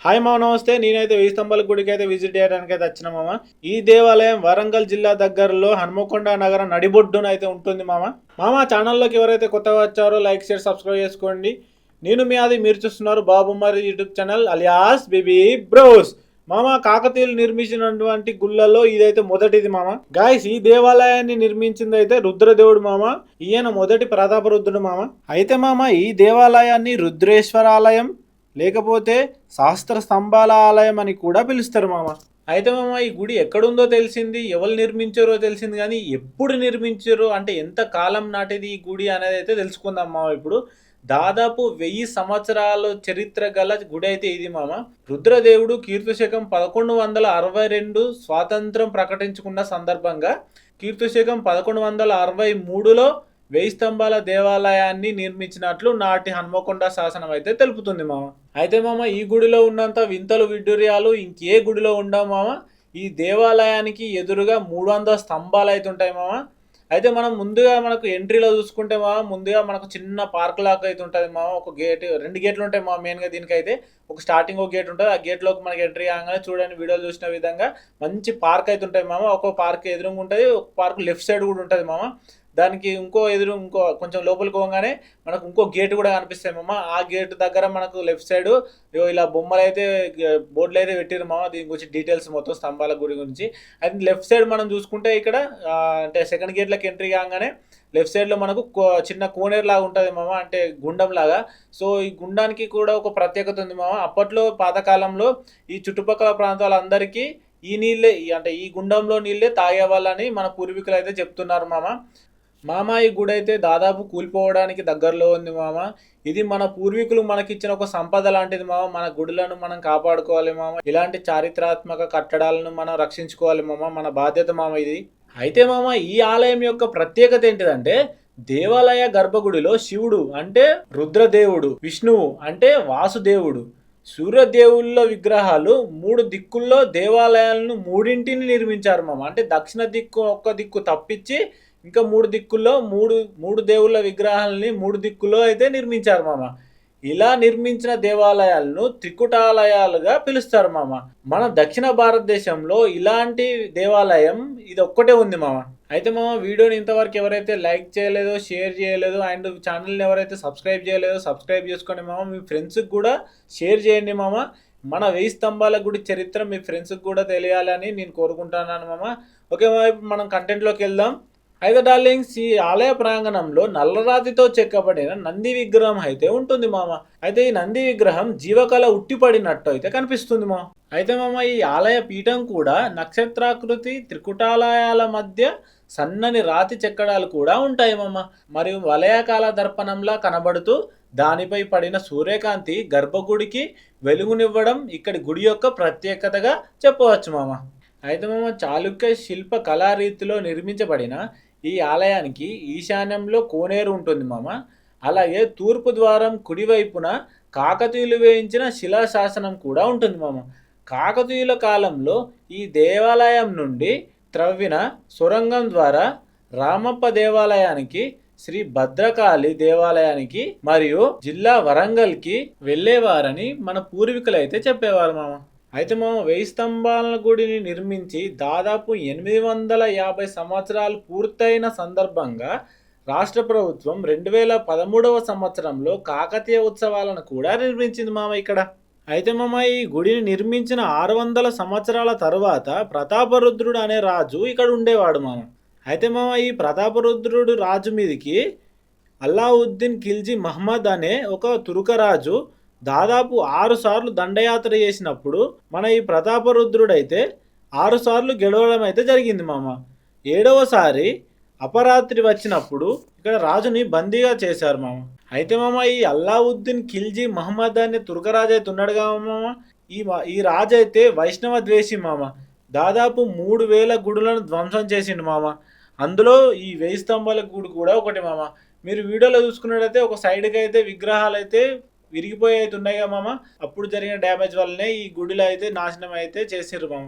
Hi మామ, నమస్తే. నేనైతే వెయ్యి స్తంభాల గుడికి అయితే విజిట్ చేయడానికి అయితే వచ్చిన మామ. ఈ దేవాలయం వరంగల్ జిల్లా దగ్గరలో హన్మకొండ నగరం నడిబొడ్డున అయితే ఉంటుంది మామ. ఛానల్లోకి ఎవరైతే కొత్తగా వచ్చారో లైక్ షేర్ సబ్స్క్రైబ్ చేసుకోండి. నేను మీ అది మీరు చూస్తున్నారు బాబు మరి YouTube channel alias baby bros. కాకతీయులు నిర్మించినటువంటి గుళ్ళలో ఇదైతే మొదటిది మామ. గాయస్, ఈ దేవాలయాన్ని నిర్మించింది అయితే రుద్రదేవుడు మామ. ఈయన మొదటి ప్రతాపరుద్రుడు మామ. అయితే ఈ దేవాలయాన్ని రుద్రేశ్వరాలయం లేకపోతే శాస్త్ర స్తంభాల ఆలయం అని కూడా పిలుస్తారు మామ. అయితే ఈ గుడి ఎక్కడుందో తెలిసింది, ఎవరు నిర్మించారో తెలిసింది, కానీ ఎప్పుడు నిర్మించారో అంటే ఎంత కాలం నాటిది ఈ గుడి అనేది అయితే తెలుసుకుందాం మామ. ఇప్పుడు దాదాపు 1000 సంవత్సరాల చరిత్ర గల గుడి అయితే ఇది మామ. రుద్రదేవుడు కీర్తిశకం 1162 స్వాతంత్రం ప్రకటించుకున్న సందర్భంగా కీర్తిశకం 1163లో 1000 స్తంభాల దేవాలయాన్ని నిర్మించినట్లు నాటి హన్మకొండ శాసనం అయితే తెలుపుతుంది మామ. అయితే ఈ గుడిలో ఉన్నంత వింతలు విడ్డూర్యాలు ఇంకే గుడిలో ఉండవు మామ. ఈ దేవాలయానికి ఎదురుగా 300 స్తంభాలు అయితే ఉంటాయి మామ. అయితే మనం ముందుగా మనకు ఎంట్రీలో చూసుకుంటే ముందుగా మనకు చిన్న పార్క్ లాగా అయితే ఉంటుంది మామ. ఒక గేట్, 2 గేట్లు ఉంటాయి మా మెయిన్గా. దీనికైతే ఒక స్టార్టింగ్ ఒక గేట్ ఉంటుంది. ఆ గేట్లోకి మనకి ఎంట్రీ కాగానే చూడండి, వీడియోలు చూసిన విధంగా మంచి పార్క్ అయితే ఉంటాయి మామ. ఒక పార్క్ ఎదురుగా ఉంటుంది, ఒక పార్క్ లెఫ్ట్ సైడ్ కూడా ఉంటుంది మామ. దానికి ఇంకో కొంచెం లోపలికి పోగానే మనకు ఇంకో గేట్ కూడా కనిపిస్తాయి మామ. ఆ గేట్ దగ్గర మనకు లెఫ్ట్ సైడ్ ఇలా బొమ్మలు అయితే బోర్డులు అయితే పెట్టారు మామ. దీని గురించి డీటెయిల్స్ మొత్తం స్తంభాల గుడి గురించి. అయితే లెఫ్ట్ సైడ్ మనం చూసుకుంటే ఇక్కడ అంటే సెకండ్ గేట్లోకి ఎంట్రీ కాగానే లెఫ్ట్ సైడ్లో మనకు చిన్న కోనేరు లాగా ఉంటుంది మామ, అంటే గుండం లాగా. సో ఈ గుండానికి కూడా ఒక ప్రత్యేకత ఉంది మామ. అప్పట్లో పాతకాలంలో ఈ చుట్టుపక్కల ప్రాంతాలందరికీ ఈ నీళ్ళే, అంటే ఈ గుండంలో నీళ్ళే తాగేవాళ్ళని మన పూర్వీకులు అయితే చెప్తున్నారు మామ. ఈ గుడి అయితే దాదాపు కూలిపోవడానికి దగ్గరలో ఉంది మామ. ఇది మన పూర్వీకులు మనకిచ్చిన ఒక సంపద లాంటిది మామ. మన గుడులను మనం కాపాడుకోవాలి మామ. ఇలాంటి చారిత్రాత్మక కట్టడాలను మనం రక్షించుకోవాలి మామ, మన బాధ్యత మామ ఇది. అయితే ఈ ఆలయం యొక్క ప్రత్యేకత ఏంటిదంటే, దేవాలయ గర్భగుడిలో శివుడు అంటే రుద్రదేవుడు, విష్ణువు అంటే వాసుదేవుడు, సూర్యదేవుళ్ళ విగ్రహాలు 3 దిక్కుల్లో దేవాలయాలను 3 నిర్మించారు మామ. అంటే దక్షిణ దిక్కు ఒక్క దిక్కు తప్పించి ఇంకా 3 దిక్కుల్లో మూడు దేవుళ్ళ విగ్రహాలని 3 దిక్కుల్లో అయితే నిర్మించారు మామ. ఇలా నిర్మించిన దేవాలయాలను త్రికుటాలయాలుగా పిలుస్తారు మామ. మన దక్షిణ భారతదేశంలో ఇలాంటి దేవాలయం ఇది ఒక్కటే ఉంది మామ. అయితే వీడియోని ఇంతవరకు ఎవరైతే లైక్ చేయలేదో, షేర్ చేయలేదో, అండ్ ఛానల్ని ఎవరైతే సబ్స్క్రైబ్ చేయలేదో సబ్స్క్రైబ్ చేసుకోండి మామ. మీ ఫ్రెండ్స్కి కూడా షేర్ చేయండి మామ. మన 1000 స్తంభాల గుడి చరిత్ర మీ ఫ్రెండ్స్కి కూడా తెలియాలని నేను కోరుకుంటున్నాను మామ. ఓకే మనం కంటెంట్లోకి వెళ్దాం. అయితే డార్లింగ్స్, ఈ ఆలయ ప్రాంగణంలో నల్లరాతితో చెక్కబడిన నంది విగ్రహం అయితే ఉంటుంది మామ. అయితే ఈ నంది విగ్రహం జీవకళ ఉట్టిపడినట్టు అయితే కనిపిస్తుంది మామ. అయితే ఈ ఆలయ పీఠం కూడా నక్షత్రాకృతి త్రికుటాలయాల మధ్య సన్నని రాతి చెక్కడాలు కూడా ఉంటాయి మామ. మరియు వలయాకాల దర్పణంలా కనబడుతూ దానిపై పడిన సూర్యకాంతి గర్భగుడికి వెలుగునివ్వడం ఇక్కడి గుడి యొక్క ప్రత్యేకతగా చెప్పవచ్చు మామ. అయితే చాళుక్య శిల్ప కళారీతిలో నిర్మించబడిన ఈ ఆలయానికి ఈశాన్యంలో కోనేరు ఉంటుంది మామ. అలాగే తూర్పు ద్వారం కుడివైపున కాకతీయులు వేయించిన శిలాశాసనం కూడా ఉంటుంది మామ. కాకతీయుల కాలంలో ఈ దేవాలయం నుండి త్రవ్విన సొరంగం ద్వారా రామప్ప దేవాలయానికి, శ్రీ భద్రకాళి దేవాలయానికి మరియు జిల్లా వరంగల్కి వెళ్ళేవారని మన పూర్వీకులు అయితే చెప్పేవారు మామ. అయితే 1000 స్తంభాల గుడిని నిర్మించి దాదాపు 850 సంవత్సరాలు పూర్తయిన సందర్భంగా రాష్ట్ర ప్రభుత్వం 2013వ సంవత్సరంలో కాకతీయ ఉత్సవాలను కూడా నిర్మించింది మామ ఇక్కడ. అయితే ఈ గుడిని నిర్మించిన 600 సంవత్సరాల తరువాత ప్రతాపరుద్రుడు అనే రాజు ఇక్కడ ఉండేవాడు మామ. అయితే ఈ ప్రతాపరుద్రుడు రాజు మీదికి అల్లావుద్దీన్ ఖిల్జీ మహమ్మద్ అనే ఒక తురుకరాజు దాదాపు 6 సార్లు దండయాత్ర చేసినప్పుడు ఈ ప్రతాపరుద్రుడైతే 6 సార్లు గెలవడం అయితే జరిగింది మామ. 7వసారి అపరాత్రి వచ్చినప్పుడు ఇక్కడ రాజుని బందీగా చేశారు మామ. అయితే ఈ అల్లావుద్దీన్ ఖిల్జీ మహమ్మద్ అనే తుర్కరాజు అయితే ఉన్నాడుగా మామ. ఈ రాజు అయితే వైష్ణవ ద్వేషి మామ. దాదాపు 3000 గుడులను ధ్వంసం చేసిండు మామ. అందులో ఈ 1000 స్తంభాల గుడి కూడా ఒకటి మామ. మీరు వీడియోలో చూసుకున్నట్టయితే ఒక సైడ్కి అయితే విగ్రహాలు అయితే విరిగిపోయి అయితే ఉన్నాయి కదా మామ. అప్పుడు జరిగిన డ్యామేజ్ వల్లనే ఈ గుడిలో అయితే నాశనం అయితే చేసారు మామ.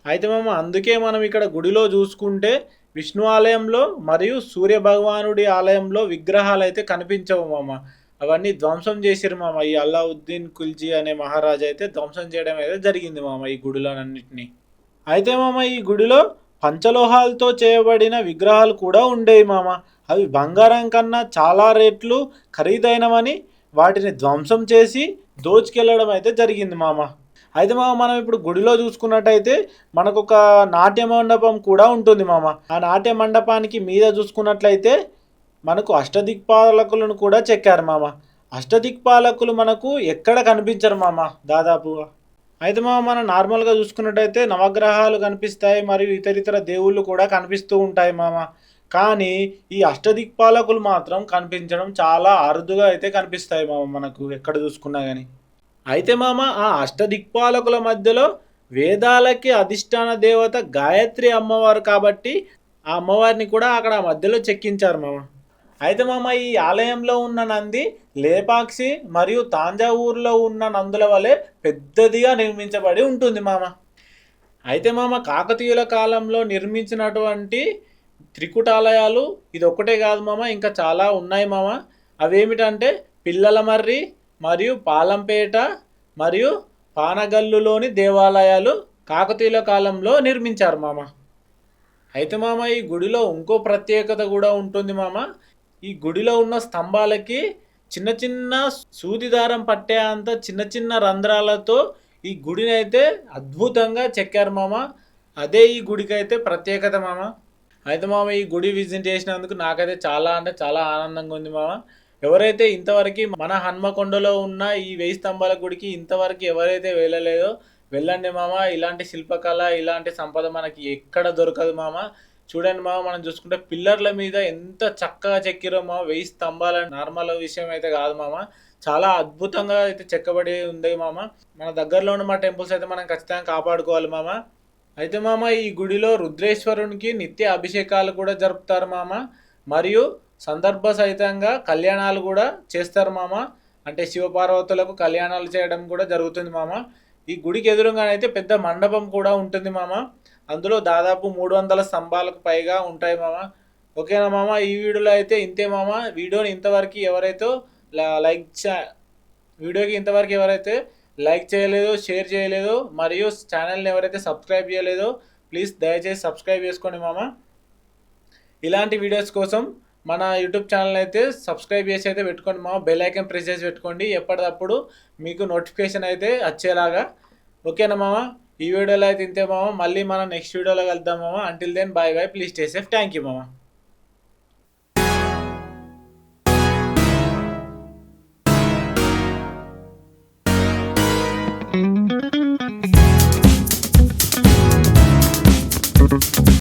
అయితే అందుకే మనం ఇక్కడ గుడిలో చూసుకుంటే విష్ణు ఆలయంలో మరియు సూర్య భగవానుడి ఆలయంలో విగ్రహాలు అయితే కనిపించవు మామ. అవన్నీ ధ్వంసం చేసిరు మామ. ఈ అల్లావుద్దీన్ ఖిల్జీ అనే మహారాజు అయితే ధ్వంసం చేయడం అయితే జరిగింది మామ ఈ గుడిలోనన్నిటిని. అయితే మామ ఈ గుడిలో పంచలోహాలతో చేయబడిన విగ్రహాలు కూడా ఉండేవి మామ. అవి బంగారం కన్నా చాలా రేట్లు ఖరీదైనవని వాటిని ధ్వంసం చేసి దోచుకెళ్ళడం అయితే జరిగింది మామ. అయితే మామ మనం ఇప్పుడు గుడిలో చూసుకున్నట్టయితే మనకు ఒక నాట్య మండపం కూడా ఉంటుంది మామ. ఆ నాట్య మండపానికి మీద చూసుకున్నట్లయితే మనకు అష్టదిక్పాలకులను కూడా చెక్కారు మామ. అష్టదిక్పాలకులు మనకు ఎక్కడ కనిపించరు మామ దాదాపుగా. అయితే మామ మనం నార్మల్గా చూసుకున్నట్టయితే నవగ్రహాలు కనిపిస్తాయి, మరియు ఇతరితర దేవుళ్ళు కూడా కనిపిస్తూ ఉంటాయి మామ. కానీ ఈ అష్టదిక్పాలకులు మాత్రం కనిపించడం చాలా అరుదుగా అయితే కనిపిస్తాయి మామ మనకు ఎక్కడ చూసుకున్నా కానీ. అయితే మామ ఆ అష్టదిక్పాలకుల మధ్యలో వేదాలకి అధిష్టాన దేవత గాయత్రి అమ్మవారు కాబట్టి ఆ అమ్మవారిని కూడా అక్కడ మధ్యలో చెక్కించారు మామ. అయితే మామ ఈ ఆలయంలో ఉన్న నంది లేపాక్షి మరియు తాంజావూరులో ఉన్న నందుల వలె పెద్దదిగా నిర్మించబడి ఉంటుంది మామ. అయితే మామ కాకతీయుల కాలంలో నిర్మించినటువంటి త్రికుటాలయాలు ఇది ఒక్కటే కాదు మామ, ఇంకా చాలా ఉన్నాయి మామ. అవేమిటంటే పిల్లలమర్రి మరియు పాలంపేట మరియు పానగల్లులోని దేవాలయాలు కాకతీయుల కాలంలో నిర్మించారు మామ. అయితే మామ ఈ గుడిలో ఇంకో ప్రత్యేకత కూడా ఉంటుంది మామ. ఈ గుడిలో ఉన్న స్తంభాలకి చిన్న చిన్న సూదిదారం పట్టే అంత చిన్న చిన్న రంధ్రాలతో ఈ గుడిని అయితే అద్భుతంగా చెక్కారు మామ. అదే ఈ గుడికి అయితే ప్రత్యేకత మామ. అయితే మామ ఈ గుడి విజిట్ చేసినందుకు నాకైతే చాలా అంటే చాలా ఆనందంగా ఉంది మామ. ఎవరైతే ఇంతవరకు మన హన్మకొండలో ఉన్న ఈ 1000 స్తంభాల గుడికి ఇంతవరకు ఎవరైతే వెళ్ళలేదో వెళ్ళండి మామ. ఇలాంటి శిల్పకళ ఇలాంటి సంపద మనకి ఎక్కడ దొరకదు మామ. చూడండి మామ, మనం చూసుకుంటే పిల్లర్ల మీద ఎంత చక్కగా చెక్కిరో మామ. 1000 స్తంభాల నార్మల్ విషయం అయితే కాదు మామ, చాలా అద్భుతంగా అయితే చెక్కబడి ఉంది మామ. మన దగ్గరలో ఉన్న మా టెంపుల్స్ అయితే మనం ఖచ్చితంగా కాపాడుకోవాలి మామ. అయితే మామ ఈ గుడిలో రుద్రేశ్వరునికి నిత్య అభిషేకాలు కూడా జరుపుతారు మామ. మరియు సందర్భ సహితంగా కళ్యాణాలు కూడా చేస్తారు మామ. అంటే శివపార్వతులకు కళ్యాణాలు చేయడం కూడా జరుగుతుంది మామ. ఈ గుడికి ఎదురుగానైతే పెద్ద మండపం కూడా ఉంటుంది మామ. అందులో దాదాపు 300 స్తంభాలకు పైగా ఉంటాయి మామ. ఓకేనా మామ, ఈ వీడియోలో అయితే ఇంతే మామ. వీడియోని ఇంతవరకు ఎవరైతే వీడియోకి ఇంతవరకు ఎవరైతే లైక్ చేయలేదో, షేర్ చేయలేదో, మరియు ఛానల్ని ఎవరైతే సబ్స్క్రైబ్ చేయలేదో ప్లీజ్ దయచేసి సబ్స్క్రైబ్ చేసుకోండి మామ. ఇలాంటి వీడియోస్ కోసం మన యూట్యూబ్ ఛానల్ అయితే సబ్స్క్రైబ్ చేసి అయితే పెట్టుకోండి మామ. బెల్ ఐకాన్ ప్రెస్ చేసి పెట్టుకోండి, ఎప్పటికప్పుడు మీకు నోటిఫికేషన్ అయితే వచ్చేలాగా. ఓకేనా మామ, ఈ వీడియోలో అయితే ఇంతే మామ. మళ్ళీ మనం నెక్స్ట్ వీడియోలో కలుద్దాం మామ. Until then bye bye, please stay safe. Thank you మామ.